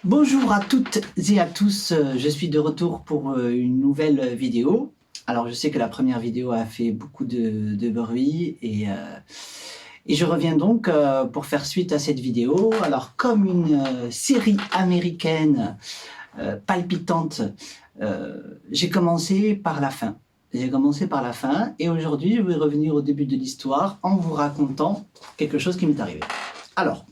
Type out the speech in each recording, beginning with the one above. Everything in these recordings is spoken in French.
Bonjour à toutes et à tous, je suis de retour pour une nouvelle vidéo. Alors je sais que la première vidéo a fait beaucoup de bruit et je reviens donc pour faire suite à cette vidéo. Alors comme une série américaine palpitante, j'ai commencé par la fin. J'ai commencé par la fin et aujourd'hui je vais revenir au début de l'histoire en vous racontant quelque chose qui m'est arrivé. Alors,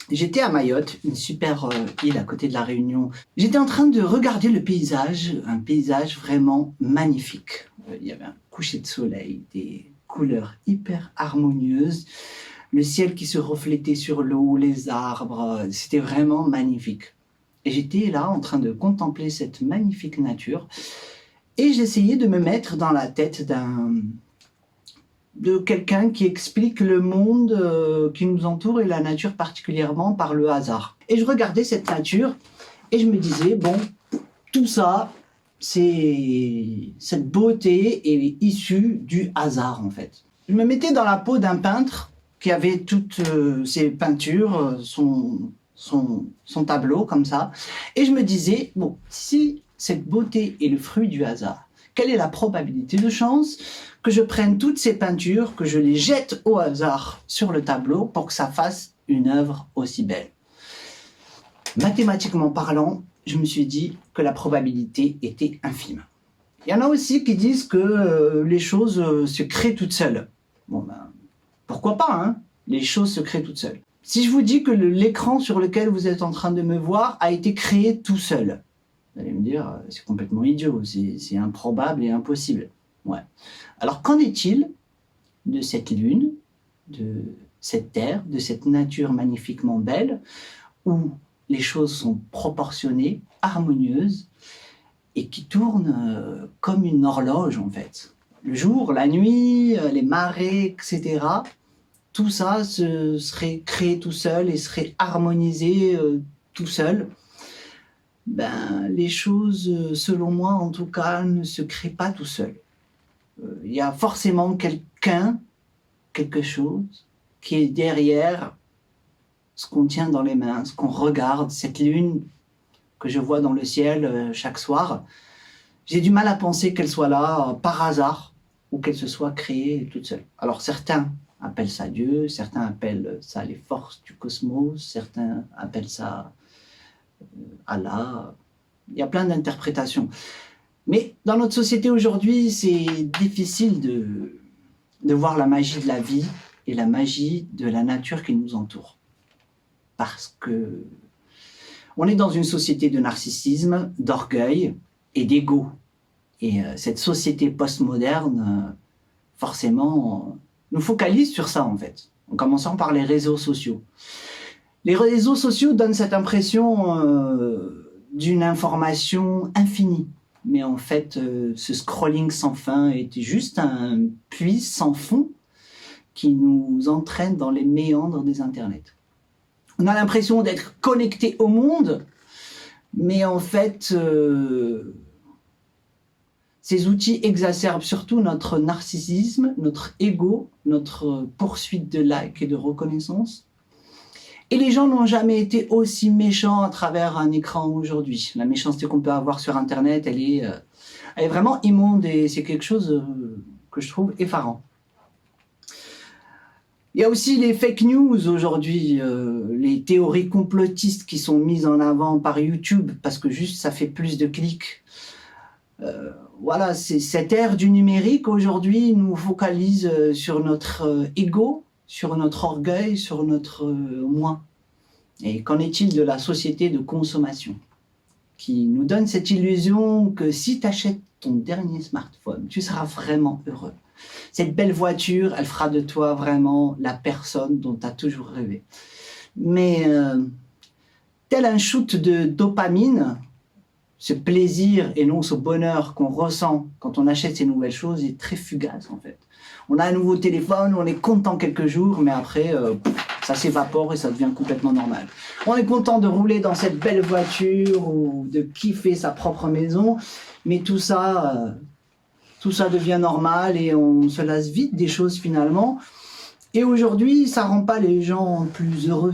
j'étais à Mayotte, une super île à côté de la Réunion. J'étais en train de regarder le paysage, un paysage vraiment magnifique. Il y avait un coucher de soleil, des couleurs hyper harmonieuses, le ciel qui se reflétait sur l'eau, les arbres, c'était vraiment magnifique. Et j'étais là en train de contempler cette magnifique nature et j'essayais de me mettre dans la tête de quelqu'un qui explique le monde qui nous entoure et la nature particulièrement par le hasard. Et je regardais cette nature et je me disais, bon, tout ça, cette beauté est issue du hasard en fait. Je me mettais dans la peau d'un peintre qui avait toutes ses peintures, son tableau comme ça, et je me disais, bon, si cette beauté est le fruit du hasard, quelle est la probabilité de chance que je prenne toutes ces peintures, que je les jette au hasard sur le tableau pour que ça fasse une œuvre aussi belle. Mathématiquement parlant, je me suis dit que la probabilité était infime. Il y en a aussi qui disent que les choses se créent toutes seules. Bon ben, pourquoi pas, hein? Les choses se créent toutes seules. Si je vous dis que l'écran sur lequel vous êtes en train de me voir a été créé tout seul, vous allez me dire, c'est complètement idiot, c'est improbable et impossible. Ouais. Alors qu'en est-il de cette lune, de cette terre, de cette nature magnifiquement belle, où les choses sont proportionnées, harmonieuses, et qui tournent comme une horloge en fait. Le jour, la nuit, les marées, etc., tout ça serait créé tout seul et serait harmonisé tout seul. Ben, les choses, selon moi en tout cas, ne se créent pas tout seul. Il y a forcément quelqu'un, quelque chose, qui est derrière ce qu'on tient dans les mains, ce qu'on regarde, cette lune que je vois dans le ciel chaque soir. J'ai du mal à penser qu'elle soit là par hasard ou qu'elle se soit créée toute seule. Alors certains appellent ça Dieu, certains appellent ça les forces du cosmos, certains appellent ça Allah. Il y a plein d'interprétations. Mais dans notre société aujourd'hui, c'est difficile de voir la magie de la vie et la magie de la nature qui nous entoure. Parce que on est dans une société de narcissisme, d'orgueil et d'ego. Et cette société postmoderne, forcément, nous focalise sur ça en fait, en commençant par les réseaux sociaux. Les réseaux sociaux donnent cette impression d'une information infinie. Mais en fait, ce scrolling sans fin est juste un puits sans fond qui nous entraîne dans les méandres des internets. On a l'impression d'être connecté au monde, mais en fait, ces outils exacerbent surtout notre narcissisme, notre ego, notre poursuite de likes et de reconnaissance. Et les gens n'ont jamais été aussi méchants à travers un écran aujourd'hui. La méchanceté qu'on peut avoir sur Internet, elle est vraiment immonde et c'est quelque chose que je trouve effarant. Il y a aussi les fake news aujourd'hui, les théories complotistes qui sont mises en avant par YouTube parce que juste ça fait plus de clics. Voilà, cette ère du numérique aujourd'hui nous focalise sur notre ego, sur notre orgueil, sur notre moi. Et qu'en est-il de la société de consommation qui nous donne cette illusion que si tu achètes ton dernier smartphone, tu seras vraiment heureux. Cette belle voiture, elle fera de toi vraiment la personne dont tu as toujours rêvé. Mais tel un shoot de dopamine, ce plaisir et non ce bonheur qu'on ressent quand on achète ces nouvelles choses est très fugace en fait. On a un nouveau téléphone, on est content quelques jours, mais après, ça s'évapore et ça devient complètement normal. On est content de rouler dans cette belle voiture ou de kiffer sa propre maison, mais tout ça devient normal et on se lasse vite des choses finalement. Et aujourd'hui, ça rend pas les gens plus heureux.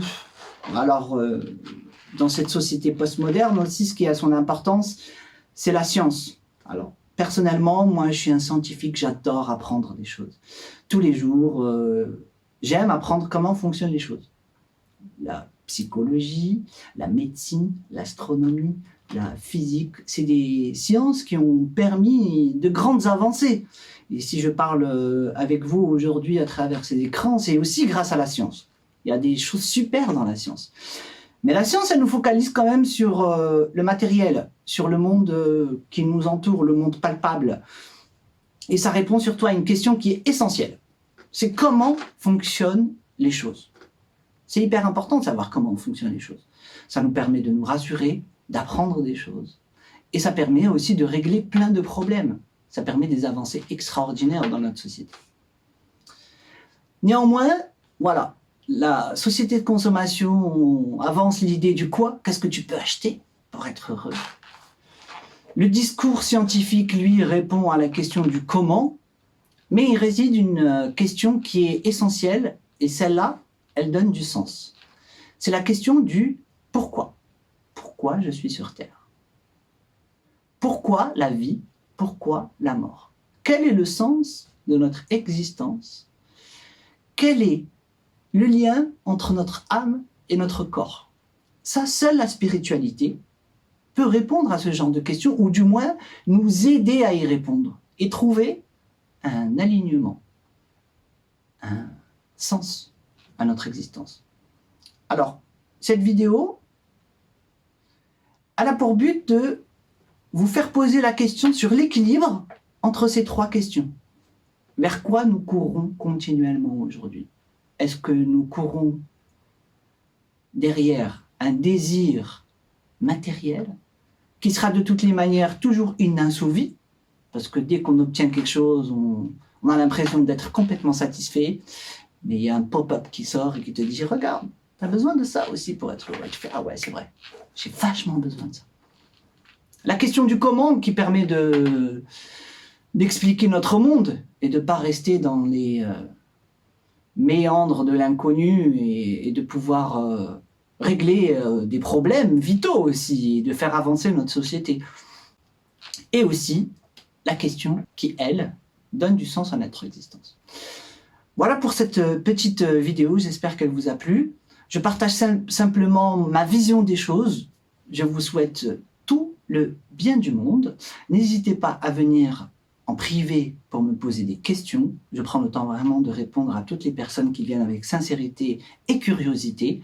Alors, dans cette société postmoderne aussi, ce qui a son importance, c'est la science. Alors, personnellement, moi, je suis un scientifique, j'adore apprendre des choses. Tous les jours, j'aime apprendre comment fonctionnent les choses. La psychologie, la médecine, l'astronomie, la physique, c'est des sciences qui ont permis de grandes avancées. Et si je parle avec vous aujourd'hui à travers ces écrans, c'est aussi grâce à la science. Il y a des choses super dans la science. Mais la science, elle nous focalise quand même sur le matériel, sur le monde qui nous entoure, le monde palpable. Et ça répond surtout à une question qui est essentielle. C'est comment fonctionnent les choses. C'est hyper important de savoir comment fonctionnent les choses. Ça nous permet de nous rassurer, d'apprendre des choses. Et ça permet aussi de régler plein de problèmes. Ça permet des avancées extraordinaires dans notre société. Néanmoins, voilà, la société de consommation avance l'idée du quoi, qu'est-ce que tu peux acheter pour être heureux. Le discours scientifique, lui, répond à la question du comment, mais il réside une question qui est essentielle, et celle-là, elle donne du sens. C'est la question du pourquoi. Pourquoi je suis sur Terre? Pourquoi la vie? Pourquoi la mort? Quel est le sens de notre existence? Quel est le lien entre notre âme et notre corps? Ça, seule la spiritualité peut répondre à ce genre de questions, ou du moins nous aider à y répondre et trouver un alignement, un sens à notre existence. Alors, cette vidéo, elle a pour but de vous faire poser la question sur l'équilibre entre ces trois questions. Vers quoi nous courons continuellement aujourd'hui? Est-ce que nous courons derrière un désir matériel qui sera de toutes les manières toujours inassouvi? Parce que dès qu'on obtient quelque chose, on a l'impression d'être complètement satisfait. Mais il y a un pop-up qui sort et qui te dit « Regarde, tu as besoin de ça aussi pour être heureux. » Tu fais « Ah ouais, c'est vrai, j'ai vachement besoin de ça. » La question du comment qui permet d'expliquer notre monde et de ne pas rester dans les méandres de l'inconnu et de pouvoir régler des problèmes vitaux aussi et de faire avancer notre société. Et aussi la question qui, elle, donne du sens à notre existence. Voilà pour cette petite vidéo, j'espère qu'elle vous a plu. Je partage simplement ma vision des choses. Je vous souhaite tout le bien du monde. N'hésitez pas à venir en privé pour me poser des questions. Je prends le temps vraiment de répondre à toutes les personnes qui viennent avec sincérité et curiosité.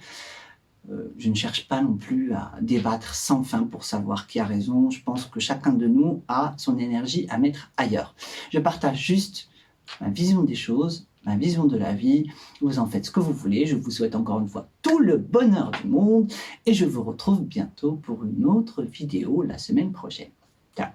Je ne cherche pas non plus à débattre sans fin pour savoir qui a raison. Je pense que chacun de nous a son énergie à mettre ailleurs. Je partage juste ma vision des choses, ma vision de la vie. Vous en faites ce que vous voulez. Je vous souhaite encore une fois tout le bonheur du monde et je vous retrouve bientôt pour une autre vidéo la semaine prochaine. Ciao.